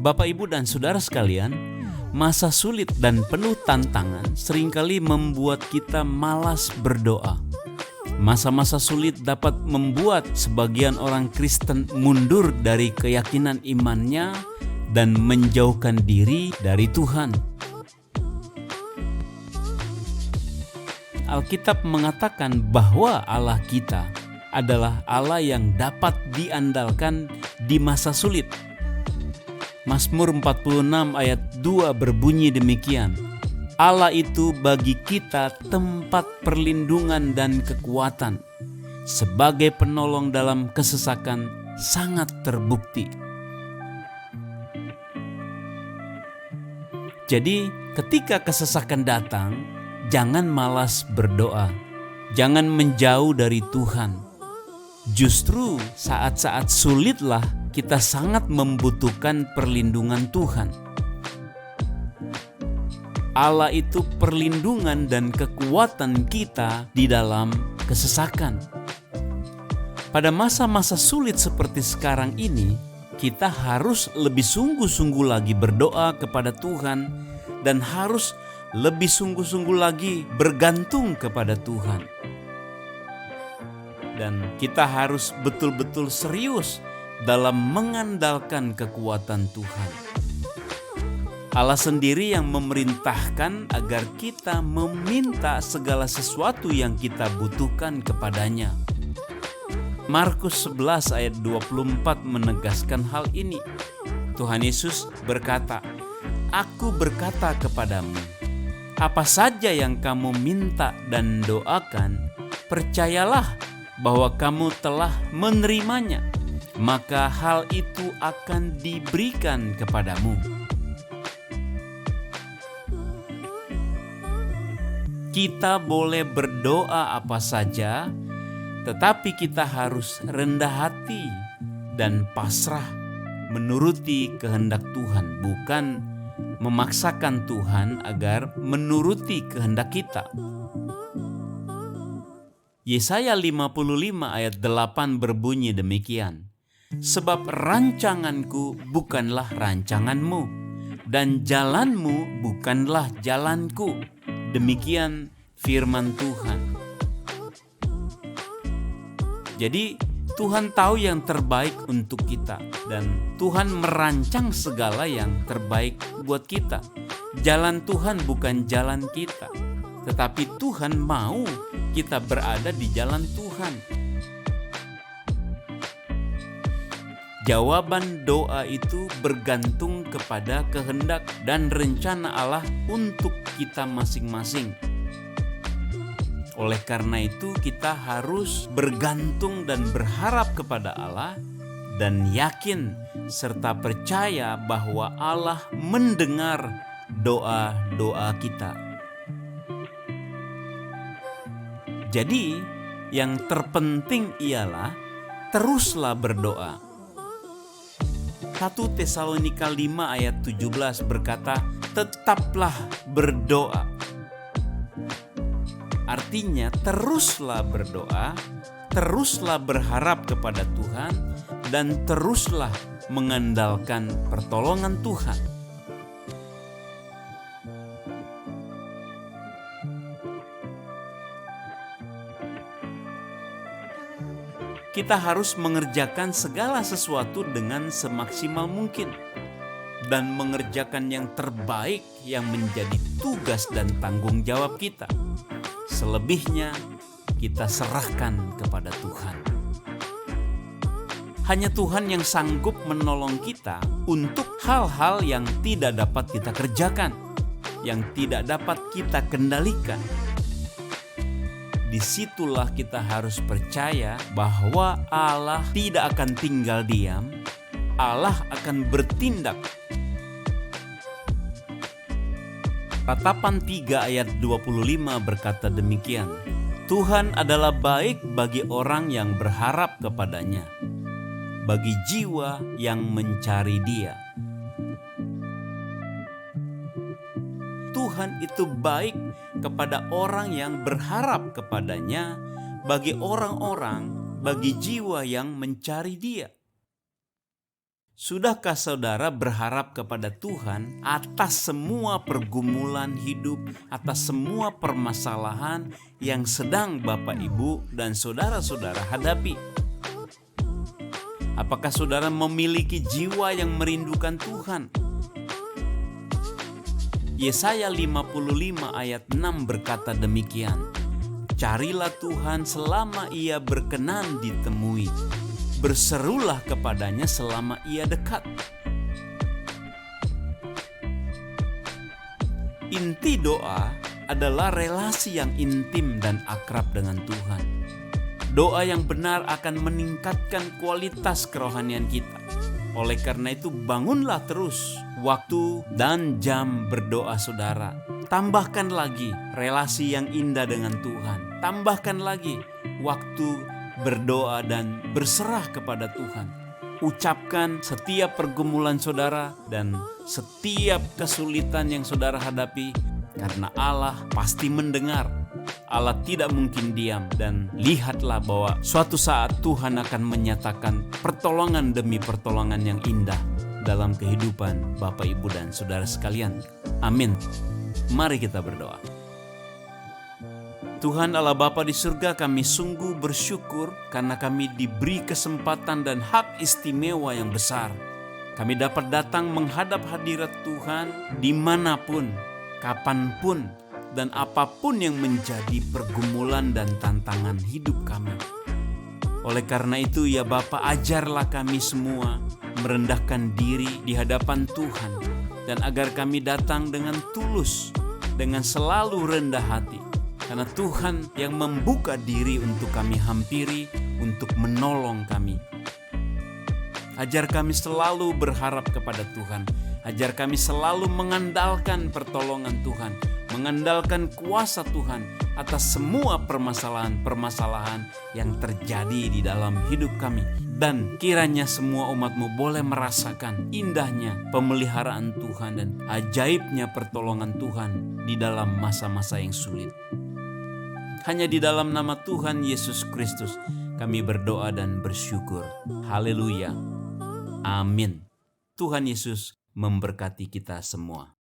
Bapak, Ibu, dan Saudara sekalian, masa sulit dan penuh tantangan seringkali membuat kita malas berdoa. Masa-masa sulit dapat membuat sebagian orang Kristen mundur dari keyakinan imannya dan menjauhkan diri dari Tuhan. Alkitab mengatakan bahwa Allah kita adalah Allah yang dapat diandalkan di masa sulit. Mazmur 46 ayat 2 berbunyi demikian, Allah itu bagi kita tempat perlindungan dan kekuatan, sebagai penolong dalam kesesakan sangat terbukti. Jadi, ketika kesesakan datang, jangan malas berdoa, jangan menjauh dari Tuhan. Justru saat-saat sulitlah kita sangat membutuhkan perlindungan Tuhan. Allah itu perlindungan dan kekuatan kita di dalam kesesakan. Pada masa-masa sulit seperti sekarang ini, kita harus lebih sungguh-sungguh lagi berdoa kepada Tuhan dan harus lebih sungguh-sungguh lagi bergantung kepada Tuhan. Dan kita harus betul-betul serius dalam mengandalkan kekuatan Tuhan. Allah sendiri yang memerintahkan agar kita meminta segala sesuatu yang kita butuhkan kepadanya. Markus 11 ayat 24 menegaskan hal ini. Tuhan Yesus berkata, "Aku berkata kepadamu, apa saja yang kamu minta dan doakan, percayalah bahwa kamu telah menerimanya, maka hal itu akan diberikan kepadamu." Kita boleh berdoa apa saja, tetapi kita harus rendah hati dan pasrah menuruti kehendak Tuhan, bukan memaksakan Tuhan agar menuruti kehendak kita. Yesaya 55 ayat 8 berbunyi demikian, "Sebab rancanganku bukanlah rancanganmu, dan jalanmu bukanlah jalanku." Demikian firman Tuhan. Jadi Tuhan tahu yang terbaik untuk kita, dan Tuhan merancang segala yang terbaik buat kita. Jalan Tuhan bukan jalan kita, tetapi Tuhan mau kita berada di jalan Tuhan. Jawaban doa itu bergantung kepada kehendak dan rencana Allah untuk kita masing-masing. Oleh karena itu, kita harus bergantung dan berharap kepada Allah dan yakin serta percaya bahwa Allah mendengar doa-doa kita. Jadi, yang terpenting ialah teruslah berdoa. 1 Tesalonika 5 ayat 17 berkata, "Tetaplah berdoa." Artinya teruslah berdoa, teruslah berharap kepada Tuhan, dan teruslah mengandalkan pertolongan Tuhan. Kita harus mengerjakan segala sesuatu dengan semaksimal mungkin dan mengerjakan yang terbaik yang menjadi tugas dan tanggung jawab kita. Selebihnya kita serahkan kepada Tuhan. Hanya Tuhan yang sanggup menolong kita untuk hal-hal yang tidak dapat kita kerjakan, yang tidak dapat kita kendalikan. Disitulah kita harus percaya bahwa Allah tidak akan tinggal diam, Allah akan bertindak. Ratapan 3 ayat 25 berkata demikian, "Tuhan adalah baik bagi orang yang berharap kepadanya, bagi jiwa yang mencari Dia." Tuhan itu baik kepada orang yang berharap kepadanya, bagi orang-orang, bagi jiwa yang mencari Dia. Sudahkah saudara berharap kepada Tuhan atas semua pergumulan hidup, atas semua permasalahan yang sedang Bapak, Ibu, dan saudara-saudara hadapi? Apakah saudara memiliki jiwa yang merindukan Tuhan? Yesaya 55 ayat 6 berkata demikian, "Carilah Tuhan selama Ia berkenan ditemui. Berserulah kepadanya selama Ia dekat." Inti doa adalah relasi yang intim dan akrab dengan Tuhan. Doa yang benar akan meningkatkan kualitas kerohanian kita. Oleh karena itu, bangunlah terus waktu dan jam berdoa saudara. Tambahkan lagi relasi yang indah dengan Tuhan. Tambahkan lagi waktu berdoa dan berserah kepada Tuhan. Ucapkan setiap pergumulan saudara dan setiap kesulitan yang saudara hadapi, karena Allah pasti mendengar. Allah tidak mungkin diam, dan lihatlah bahwa suatu saat Tuhan akan menyatakan pertolongan demi pertolongan yang indah dalam kehidupan Bapak, Ibu, dan saudara sekalian. Amin. Mari kita berdoa. Tuhan Allah Bapa di surga, kami sungguh bersyukur karena kami diberi kesempatan dan hak istimewa yang besar. Kami dapat datang menghadap hadirat Tuhan dimanapun, kapanpun, dan apapun yang menjadi pergumulan dan tantangan hidup kami. Oleh karena itu ya Bapa, ajarlah kami semua merendahkan diri di hadapan Tuhan, dan agar kami datang dengan tulus, dengan selalu rendah hati. Karena Tuhan yang membuka diri untuk kami hampiri, untuk menolong kami. Ajar kami selalu berharap kepada Tuhan. Ajar kami selalu mengandalkan pertolongan Tuhan, mengandalkan kuasa Tuhan atas semua permasalahan-permasalahan yang terjadi di dalam hidup kami. Dan kiranya semua umat-Mu boleh merasakan indahnya pemeliharaan Tuhan dan ajaibnya pertolongan Tuhan di dalam masa-masa yang sulit. Hanya di dalam nama Tuhan Yesus Kristus kami berdoa dan bersyukur. Haleluya. Amin. Tuhan Yesus memberkati kita semua.